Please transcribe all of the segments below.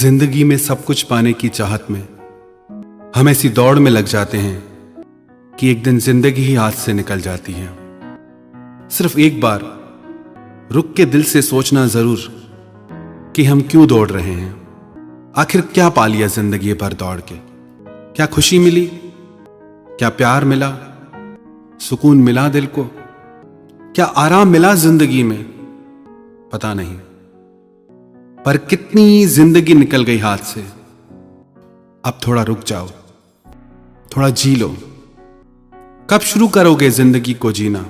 जिंदगी में सब कुछ पाने की चाहत में हम ऐसी दौड़ में लग जाते हैं कि एक दिन जिंदगी ही हाथ से निकल जाती है। सिर्फ एक बार रुक के दिल से सोचना जरूर कि हम क्यों दौड़ रहे हैं। आखिर क्या पा लिया जिंदगी भर दौड़ के? क्या खुशी मिली? क्या प्यार मिला? सुकून मिला दिल को? क्या आराम मिला जिंदगी में? पता नहीं, पर कितनी जिंदगी निकल गई हाथ से। अब थोड़ा रुक जाओ, थोड़ा जी लो। कब शुरू करोगे जिंदगी को जीना?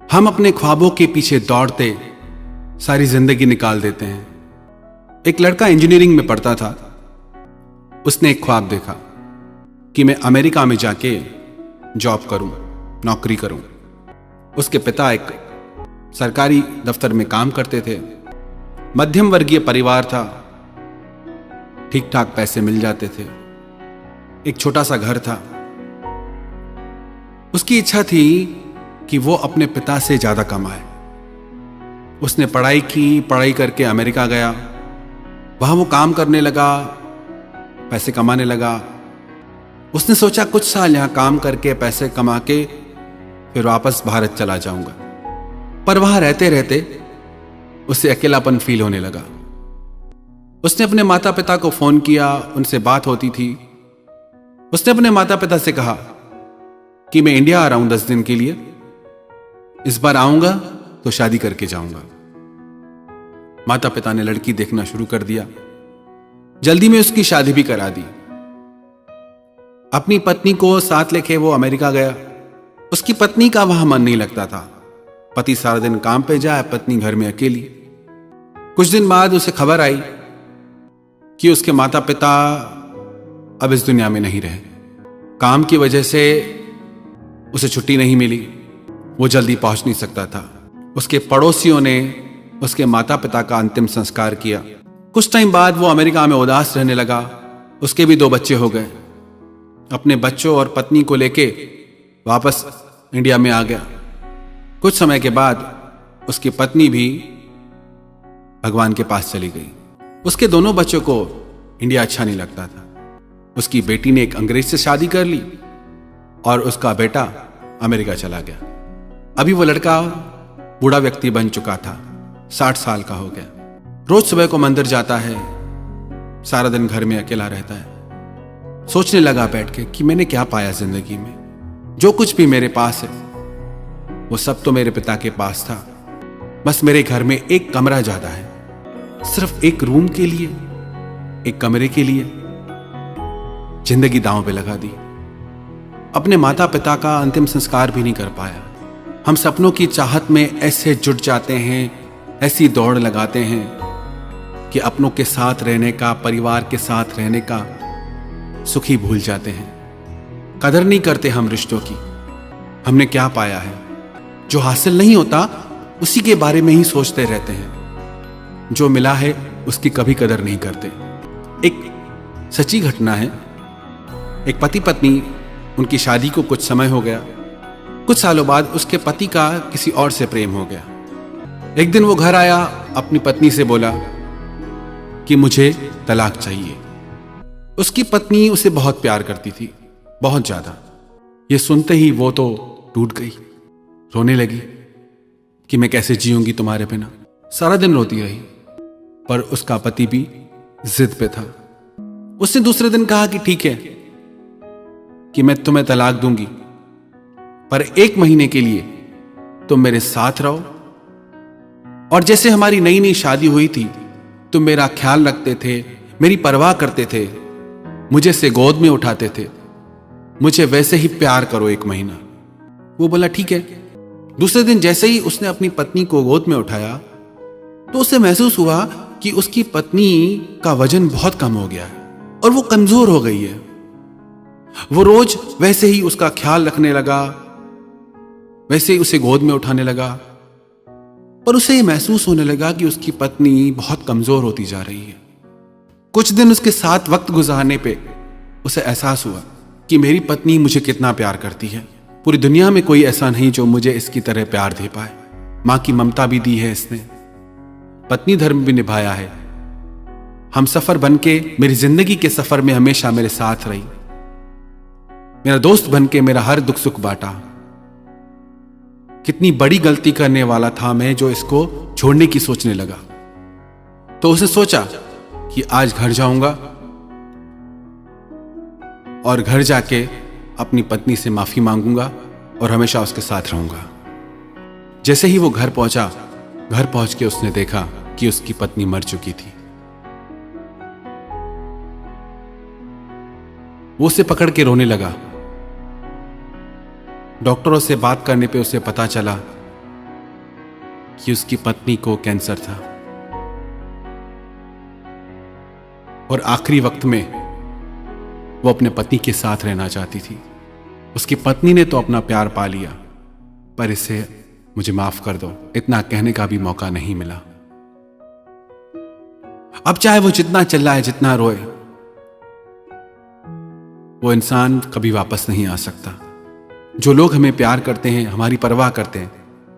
हम अपने ख्वाबों के पीछे दौड़ते सारी जिंदगी निकाल देते हैं। एक लड़का इंजीनियरिंग में पढ़ता था। उसने एक ख्वाब देखा कि मैं अमेरिका में जाके जॉब करूं, नौकरी करूं। उसके पिता एक सरकारी दफ्तर में काम करते थे। मध्यम वर्गीय परिवार था, ठीक ठाक पैसे मिल जाते थे। एक छोटा सा घर था। उसकी इच्छा थी कि वो अपने पिता से ज्यादा कमाए। उसने पढ़ाई की, पढ़ाई करके अमेरिका गया। वहां वो काम करने लगा, पैसे कमाने लगा। उसने सोचा कुछ साल यहां काम करके पैसे कमा के फिर वापस भारत चला जाऊंगा। पर वहां रहते रहते उसे अकेलापन फील होने लगा। उसने अपने माता पिता को फोन किया, उनसे बात होती थी। उसने अपने माता पिता से कहा कि मैं इंडिया आ रहा हूं 10 दिन के लिए। इस बार आऊंगा तो शादी करके जाऊंगा। माता पिता ने लड़की देखना शुरू कर दिया। जल्दी में उसकी शादी भी करा दी। अपनी पत्नी को साथ लेके वो अमेरिका गया। उसकी पत्नी का वहां मन नहीं लगता था। पति सारा दिन काम पे जाए, पत्नी घर में अकेली। कुछ दिन बाद उसे खबर आई कि उसके माता पिता अब इस दुनिया में नहीं रहे। काम की वजह से उसे छुट्टी नहीं मिली। वो जल्दी पहुंच नहीं सकता था। उसके पड़ोसियों ने उसके माता पिता का अंतिम संस्कार किया। कुछ टाइम बाद वो अमेरिका में उदास रहने लगा। उसके भी 2 बच्चे हो गए। अपने बच्चों और पत्नी को लेके वापस इंडिया में आ गया। कुछ समय के बाद उसकी पत्नी भी भगवान के पास चली गई। उसके दोनों बच्चों को इंडिया अच्छा नहीं लगता था। उसकी बेटी ने एक अंग्रेज से शादी कर ली और उसका बेटा अमेरिका चला गया। अभी वो लड़का बूढ़ा व्यक्ति बन चुका था, 60 साल का हो गया। रोज सुबह को मंदिर जाता है, सारा दिन घर में अकेला रहता है। सोचने लगा बैठ के कि मैंने क्या पाया जिंदगी में। जो कुछ भी मेरे पास है वो सब तो मेरे पिता के पास था। बस मेरे घर में एक कमरा ज्यादा है, सिर्फ एक रूम के लिए, एक कमरे के लिए जिंदगी दांव पे लगा दी। अपने माता पिता का अंतिम संस्कार भी नहीं कर पाया। हम सपनों की चाहत में ऐसे जुट जाते हैं, ऐसी दौड़ लगाते हैं कि अपनों के साथ रहने का, परिवार के साथ रहने का सुख ही भूल जाते हैं। कदर नहीं करते हम रिश्तों की। हमने क्या पाया है? जो हासिल नहीं होता उसी के बारे में ही सोचते रहते हैं। जो मिला है उसकी कभी कदर नहीं करते। एक सच्ची घटना है। एक पति पत्नी, उनकी शादी को कुछ समय हो गया। कुछ सालों बाद उसके पति का किसी और से प्रेम हो गया। एक दिन वो घर आया, अपनी पत्नी से बोला कि मुझे तलाक चाहिए। उसकी पत्नी उसे बहुत प्यार करती थी, बहुत ज्यादा। ये सुनते ही वो तो टूट गई, रोने लगी कि मैं कैसे जीऊंगी तुम्हारे बिना। सारा दिन रोती रही। पर उसका पति भी जिद पे था। उसने दूसरे दिन कहा कि ठीक है कि मैं तुम्हें तलाक दूंगी, पर 1 महीने के लिए तुम मेरे साथ रहो और जैसे हमारी नई नई शादी हुई थी तुम मेरा ख्याल रखते थे, मेरी परवाह करते थे, मुझे से गोद में उठाते थे, मुझे वैसे ही प्यार करो 1 महीना। वो बोला ठीक है। दूसरे दिन जैसे ही उसने अपनी पत्नी को गोद में उठाया तो उसे महसूस हुआ कि उसकी पत्नी का वजन बहुत कम हो गया है और वो कमजोर हो गई है। वो रोज वैसे ही उसका ख्याल रखने लगा, वैसे ही उसे गोद में उठाने लगा। पर उसे ये महसूस होने लगा कि उसकी पत्नी बहुत कमजोर होती जा रही है। कुछ दिन उसके साथ वक्त गुजारने पे उसे एहसास हुआ कि मेरी पत्नी मुझे कितना प्यार करती है। पूरी दुनिया में कोई ऐसा नहीं जो मुझे इसकी तरह प्यार दे पाए। मां की ममता भी दी है इसने, पत्नी धर्म भी निभाया है, हम सफर बनके मेरी जिंदगी के सफर में हमेशा मेरे साथ रही। मेरा दोस्त बनके मेरा हर दुख सुख बांटा। कितनी बड़ी गलती करने वाला था मैं जो इसको छोड़ने की सोचने लगा। तो उसने सोचा कि आज घर जाऊंगा और घर जाके अपनी पत्नी से माफी मांगूंगा और हमेशा उसके साथ रहूंगा। जैसे ही वो घर पहुंचा, घर पहुंच के उसने देखा कि उसकी पत्नी मर चुकी थी। वो उसे पकड़ के रोने लगा। डॉक्टरों से बात करने पे उसे पता चला कि उसकी पत्नी को कैंसर था और आखिरी वक्त में वो अपने पति के साथ रहना चाहती थी। उसकी पत्नी ने तो अपना प्यार पा लिया, पर इसे मुझे माफ कर दो इतना कहने का भी मौका नहीं मिला। अब चाहे वो जितना चिल्लाए, जितना रोए, वो इंसान कभी वापस नहीं आ सकता। जो लोग हमें प्यार करते हैं, हमारी परवाह करते हैं,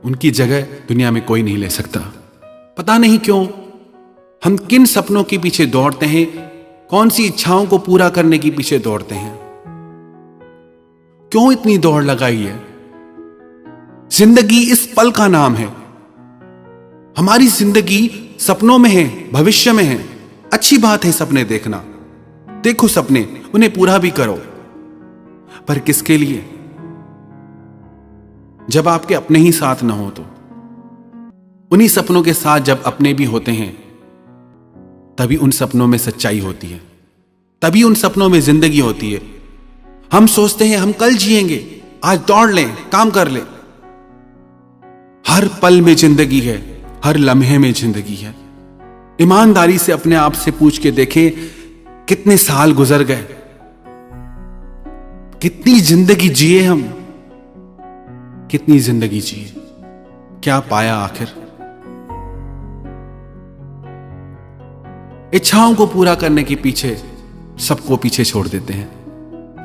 उनकी जगह दुनिया में कोई नहीं ले सकता। पता नहीं क्यों हम किन सपनों के पीछे दौड़ते हैं, कौन सी इच्छाओं को पूरा करने के पीछे दौड़ते हैं, क्यों इतनी दौड़ लगाई है। जिंदगी इस पल का नाम है। हमारी जिंदगी सपनों में है, भविष्य में है। अच्छी बात है सपने देखना, देखो सपने, उन्हें पूरा भी करो, पर किसके लिए? जब आपके अपने ही साथ ना हो तो। उन्हीं सपनों के साथ जब अपने भी होते हैं, तभी उन सपनों में सच्चाई होती है, तभी उन सपनों में जिंदगी होती है। हम सोचते हैं हम कल जिएंगे, आज दौड़ लें, काम कर लें। हर पल में जिंदगी है, हर लम्हे में जिंदगी है। ईमानदारी से अपने आप से पूछ के देखें, कितने साल गुजर गए, कितनी जिंदगी जिए हम, कितनी जिंदगी जिए, क्या पाया आखिर? इच्छाओं को पूरा करने के पीछे सबको पीछे छोड़ देते हैं,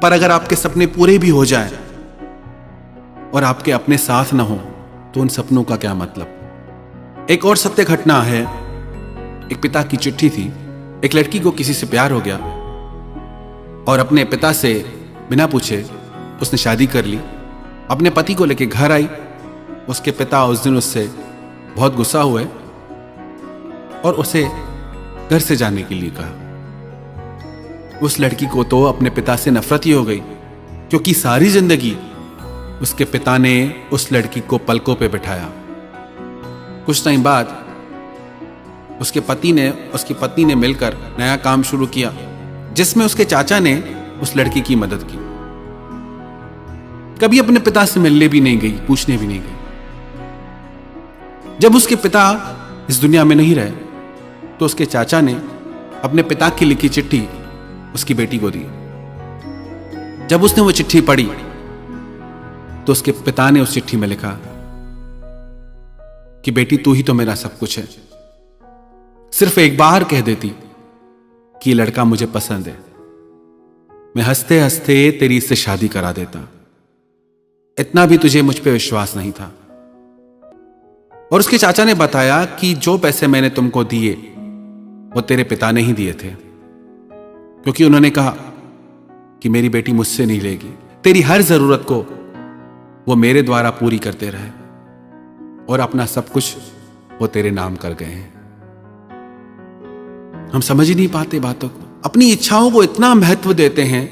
पर अगर आपके सपने पूरे भी हो जाएं और आपके अपने साथ ना हो तो उन सपनों का क्या मतलब? एक और सत्य घटना है। एक पिता की चिट्ठी थी। एक लड़की को किसी से प्यार हो गया और अपने पिता से बिना पूछे उसने शादी कर ली। अपने पति को लेकर घर आई। उसके पिता उस दिन उससे बहुत गुस्सा हुए और उसे घर से जाने के लिए कहा। उस लड़की को तो अपने पिता से नफरत ही हो गई, क्योंकि सारी जिंदगी उसके पिता ने उस लड़की को पलकों पे बिठाया। कुछ टाइम बाद उसकी पत्नी ने मिलकर नया काम शुरू किया, जिसमें उसके चाचा ने उस लड़की की मदद की। कभी अपने पिता से मिलने भी नहीं गई, पूछने भी नहीं गई। जब उसके पिता इस दुनिया में नहीं रहे तो उसके चाचा ने अपने पिता की लिखी चिट्ठी उसकी बेटी को दी। जब उसने वो चिट्ठी पढ़ी तो उसके पिता ने उस चिट्ठी में लिखा कि बेटी तू ही तो मेरा सब कुछ है, सिर्फ एक बार कह देती कि लड़का मुझे पसंद है, मैं हंसते हंसते तेरी इससे शादी करा देता। इतना भी तुझे मुझ पे विश्वास नहीं था। और उसके चाचा ने बताया कि जो पैसे मैंने तुमको दिए वो तेरे पिता ने ही दिए थे, क्योंकि उन्होंने कहा कि मेरी बेटी मुझसे नहीं लेगी, तेरी हर जरूरत को वो मेरे द्वारा पूरी करते रहे और अपना सब कुछ वो तेरे नाम कर गए हैं। हम समझ ही नहीं पाते बातों को, अपनी इच्छाओं को इतना महत्व देते हैं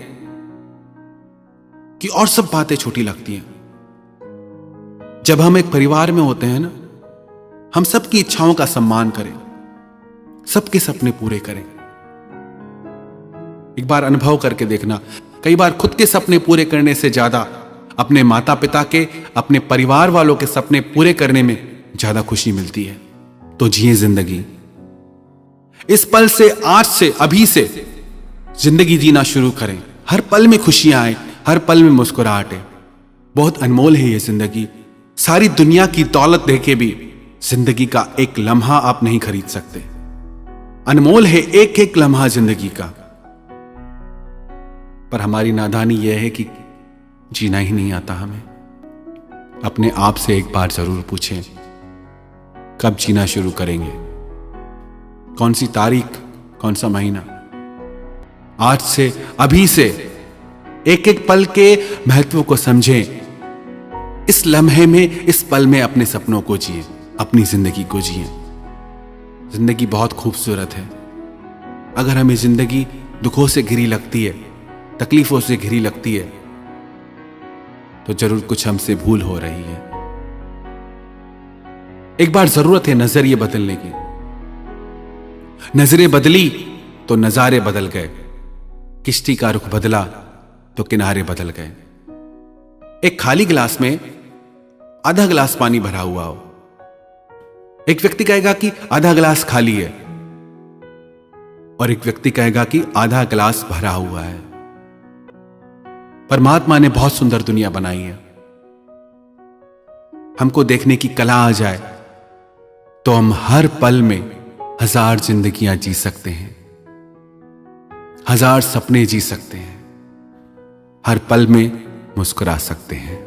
कि और सब बातें छोटी लगती हैं। जब हम एक परिवार में होते हैं ना, हम सबकी इच्छाओं का सम्मान करें, सबके सपने पूरे करें। एक बार अनुभव करके देखना, कई बार खुद के सपने पूरे करने से ज्यादा अपने माता पिता के, अपने परिवार वालों के सपने पूरे करने में ज्यादा खुशी मिलती है। तो जिए जिंदगी। इस पल से, आज से, अभी से जिंदगी जीना शुरू करें। हर पल में खुशियां आए, हर पल में मुस्कुराहट है। बहुत अनमोल है ये जिंदगी। सारी दुनिया की दौलत देके भी जिंदगी का एक लम्हा आप नहीं खरीद सकते। अनमोल है एक एक लम्हा जिंदगी का। पर हमारी नादानी यह है कि जीना ही नहीं आता हमें। अपने आप से एक बार जरूर पूछें, कब जीना शुरू करेंगे? कौन सी तारीख, कौन सा महीना? आज से, अभी से एक एक पल के महत्व को समझें। इस लम्हे में, इस पल में अपने सपनों को जिए, अपनी जिंदगी को जिए। जिंदगी बहुत खूबसूरत है। अगर हमें जिंदगी दुखों से घिरी लगती है, तकलीफों से घिरी लगती है, तो जरूर कुछ हमसे भूल हो रही है। एक बार जरूरत है नजरिए बदलने की। नजरें बदली तो नजारे बदल गए। किश्ती का रुख बदला तो किनारे बदल गए। एक खाली गिलास में आधा गिलास पानी भरा हुआ हो, एक व्यक्ति कहेगा कि आधा गिलास खाली है, और एक व्यक्ति कहेगा कि आधा गिलास भरा हुआ है। परमात्मा ने बहुत सुंदर दुनिया बनाई है। हमको देखने की कला आ जाए तो हम हर पल में 1000 जिंदगियां जी सकते हैं, 1000 सपने जी सकते हैं, हर पल में मुस्कुरा सकते हैं।